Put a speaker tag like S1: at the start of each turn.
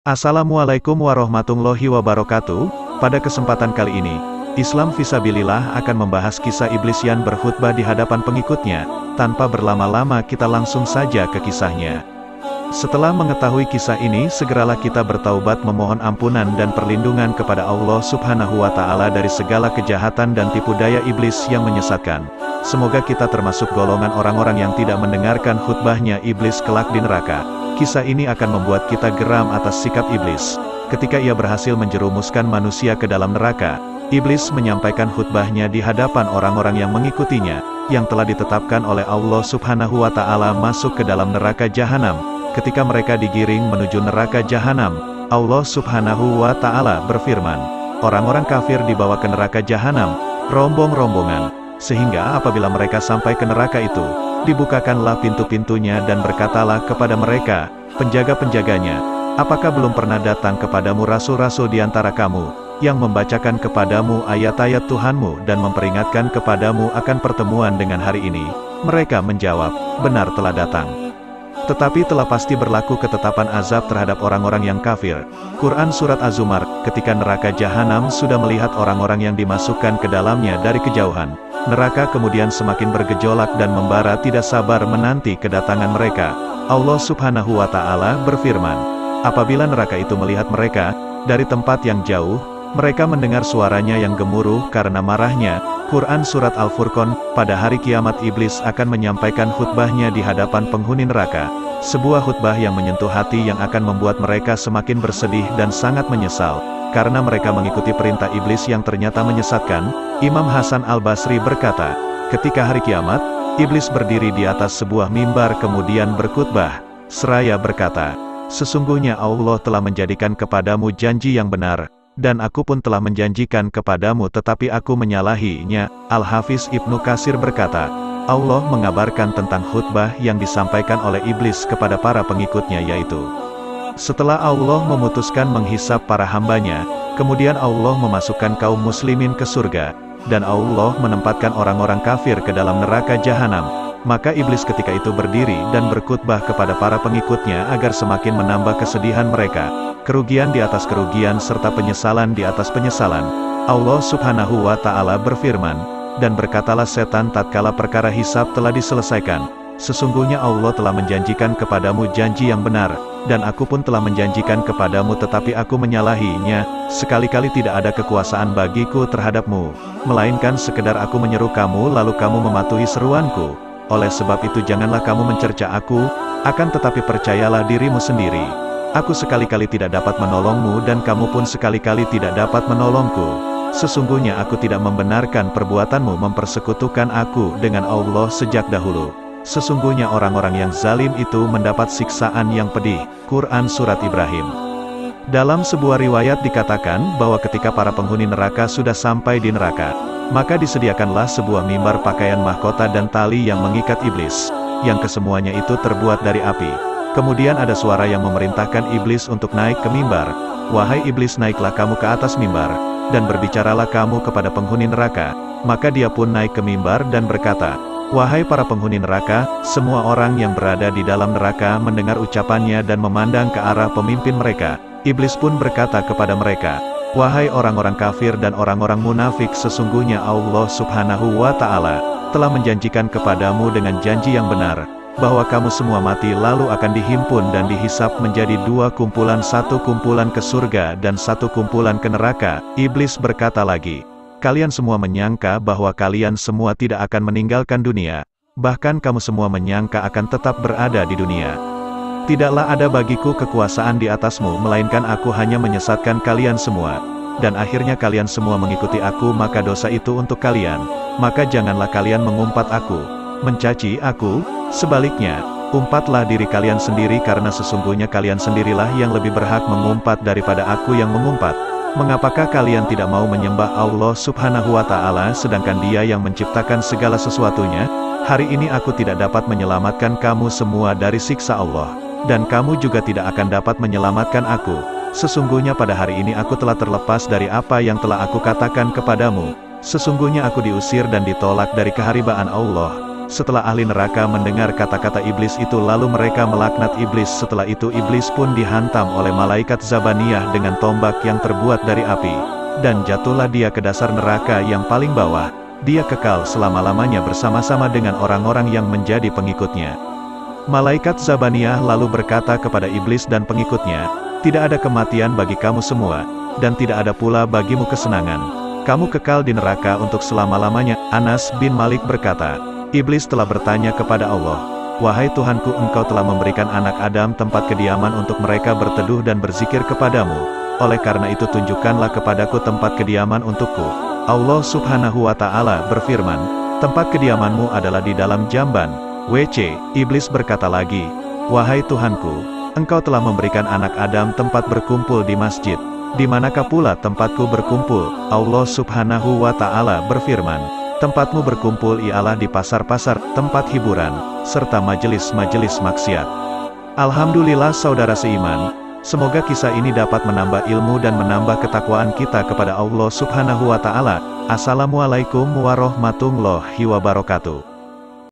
S1: Assalamualaikum warahmatullahi wabarakatuh. Pada kesempatan kali ini, Islam Fisabilillah akan membahas kisah iblis yang berkhutbah di hadapan pengikutnya. Tanpa berlama-lama kita langsung saja ke kisahnya. Setelah mengetahui kisah ini, segeralah kita bertaubat memohon ampunan dan perlindungan kepada Allah Subhanahu wa Ta'ala dari segala kejahatan dan tipu daya iblis yang menyesatkan. Semoga kita termasuk golongan orang-orang yang tidak mendengarkan khutbahnya iblis kelak di neraka. Kisah ini akan membuat kita geram atas sikap iblis. Ketika ia berhasil menjerumuskan manusia ke dalam neraka, iblis menyampaikan khutbahnya di hadapan orang-orang yang mengikutinya, yang telah ditetapkan oleh Allah Subhanahu wa Ta'ala masuk ke dalam neraka jahanam. Ketika mereka digiring menuju neraka jahanam, Allah Subhanahu wa Ta'ala berfirman, orang-orang kafir dibawa ke neraka jahanam, rombong-rombongan, sehingga apabila mereka sampai ke neraka itu, dibukakanlah pintu-pintunya dan berkatalah kepada mereka, penjaga-penjaganya, apakah belum pernah datang kepadamu rasul-rasul di antara kamu, yang membacakan kepadamu ayat-ayat Tuhanmu dan memperingatkan kepadamu akan pertemuan dengan hari ini? Mereka menjawab, benar telah datang. Tetapi telah pasti berlaku ketetapan azab terhadap orang-orang yang kafir. Quran Surat Az-Zumar, ketika neraka jahanam sudah melihat orang-orang yang dimasukkan ke dalamnya dari kejauhan, neraka kemudian semakin bergejolak dan membara tidak sabar menanti kedatangan mereka. Allah Subhanahu wa Ta'ala berfirman, apabila neraka itu melihat mereka dari tempat yang jauh, mereka mendengar suaranya yang gemuruh karena marahnya. Quran Surat Al-Furqan, pada hari kiamat iblis akan menyampaikan khutbahnya di hadapan penghuni neraka. Sebuah khutbah yang menyentuh hati yang akan membuat mereka semakin bersedih dan sangat menyesal, karena mereka mengikuti perintah iblis yang ternyata menyesatkan. Imam Hasan Al-Basri berkata, ketika hari kiamat, iblis berdiri di atas sebuah mimbar kemudian berkhutbah, seraya berkata, sesungguhnya Allah telah menjadikan kepadamu janji yang benar, dan aku pun telah menjanjikan kepadamu tetapi aku menyalahinya. Al-Hafiz Ibnu Katsir berkata, Allah mengabarkan tentang khutbah yang disampaikan oleh iblis kepada para pengikutnya, yaitu, setelah Allah memutuskan menghisap para hambanya, kemudian Allah memasukkan kaum muslimin ke surga, dan Allah menempatkan orang-orang kafir ke dalam neraka jahanam. Maka iblis ketika itu berdiri dan berkhutbah kepada para pengikutnya agar semakin menambah kesedihan mereka, kerugian di atas kerugian serta penyesalan di atas penyesalan. Allah Subhanahu wa Ta'ala berfirman, dan berkatalah setan tatkala perkara hisab telah diselesaikan, sesungguhnya Allah telah menjanjikan kepadamu janji yang benar, dan aku pun telah menjanjikan kepadamu tetapi aku menyalahinya. Sekali-kali tidak ada kekuasaan bagiku terhadapmu, melainkan sekedar aku menyeru kamu lalu kamu mematuhi seruanku. Oleh sebab itu janganlah kamu mencerca aku, akan tetapi percayalah dirimu sendiri. Aku sekali-kali tidak dapat menolongmu dan kamu pun sekali-kali tidak dapat menolongku. Sesungguhnya aku tidak membenarkan perbuatanmu mempersekutukan aku dengan Allah sejak dahulu. Sesungguhnya orang-orang yang zalim itu mendapat siksaan yang pedih. Quran Surat Ibrahim. Dalam sebuah riwayat dikatakan bahwa ketika para penghuni neraka sudah sampai di neraka, maka disediakanlah sebuah mimbar pakaian mahkota dan tali yang mengikat iblis, yang kesemuanya itu terbuat dari api. Kemudian ada suara yang memerintahkan iblis untuk naik ke mimbar. Wahai iblis, naiklah kamu ke atas mimbar, dan berbicaralah kamu kepada penghuni neraka. Maka dia pun naik ke mimbar dan berkata, wahai para penghuni neraka, semua orang yang berada di dalam neraka mendengar ucapannya dan memandang ke arah pemimpin mereka. Iblis pun berkata kepada mereka, wahai orang-orang kafir dan orang-orang munafik, sesungguhnya Allah Subhanahu wa Ta'ala telah menjanjikan kepadamu dengan janji yang benar, bahwa kamu semua mati lalu akan dihimpun dan dihisap menjadi dua kumpulan, satu kumpulan ke surga dan satu kumpulan ke neraka. Iblis berkata lagi, kalian semua menyangka bahwa kalian semua tidak akan meninggalkan dunia, bahkan kamu semua menyangka akan tetap berada di dunia. Tidaklah ada bagiku kekuasaan di atasmu, melainkan aku hanya menyesatkan kalian semua. Dan akhirnya kalian semua mengikuti aku, maka dosa itu untuk kalian. Maka janganlah kalian mengumpat aku, mencaci aku. Sebaliknya, umpatlah diri kalian sendiri, karena sesungguhnya kalian sendirilah yang lebih berhak mengumpat daripada aku yang mengumpat. Mengapakah kalian tidak mau menyembah Allah Subhanahu wa Ta'ala sedangkan Dia yang menciptakan segala sesuatunya? Hari ini aku tidak dapat menyelamatkan kamu semua dari siksa Allah, dan kamu juga tidak akan dapat menyelamatkan aku. Sesungguhnya pada hari ini aku telah terlepas dari apa yang telah aku katakan kepadamu. Sesungguhnya aku diusir dan ditolak dari keharibaan Allah, Setelah ahli neraka mendengar kata-kata iblis itu lalu mereka melaknat iblis. Setelah itu iblis pun dihantam oleh malaikat Zabaniyah dengan tombak yang terbuat dari api. Dan jatuhlah dia ke dasar neraka yang paling bawah. Dia kekal selama-lamanya bersama-sama dengan orang-orang yang menjadi pengikutnya. Malaikat Zabaniyah lalu berkata kepada iblis dan pengikutnya, "Tidak ada kematian bagi kamu semua, dan tidak ada pula bagimu kesenangan. Kamu kekal di neraka untuk selama-lamanya." Anas bin Malik berkata, iblis telah bertanya kepada Allah, "Wahai Tuhanku, Engkau telah memberikan anak Adam tempat kediaman untuk mereka berteduh dan berzikir kepadamu. Oleh karena itu tunjukkanlah kepadaku tempat kediaman untukku." Allah subhanahu wa ta'ala berfirman, "Tempat kediamanmu adalah di dalam jamban, WC." Iblis berkata lagi, "Wahai Tuhanku, Engkau telah memberikan anak Adam tempat berkumpul di masjid. Di manakah pula tempatku berkumpul?" Allah subhanahu wa ta'ala berfirman, "Tempatmu berkumpul ialah di pasar-pasar, tempat hiburan, serta majelis-majelis maksiat." Alhamdulillah saudara seiman, semoga kisah ini dapat menambah ilmu dan menambah ketakwaan kita kepada Allah subhanahu wa ta'ala. Assalamualaikum warahmatullahi wabarakatuh.